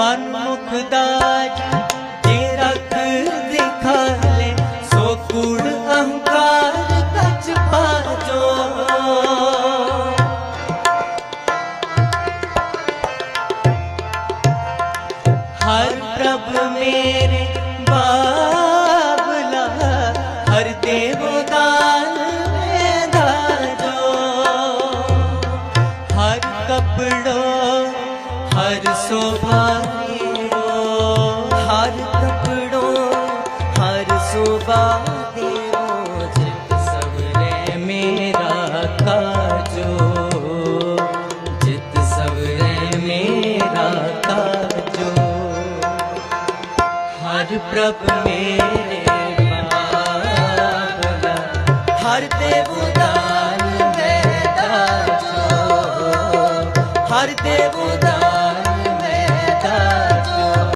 मन मुखदाज जे रख दिखा ले सो कूड़ अहंकार कच पाजो। हर प्रभ मेरे बाबला हर देवदान में धाजो। हर कपड़ो हर शोभा देवो, हर कपड़ो हर शोभा देवो। जित सबरे मेरा काजो, जित सबरे मेरा काजो। हर प्रभ मेरे बाबला हर देवदान में धाजो। हर देवदान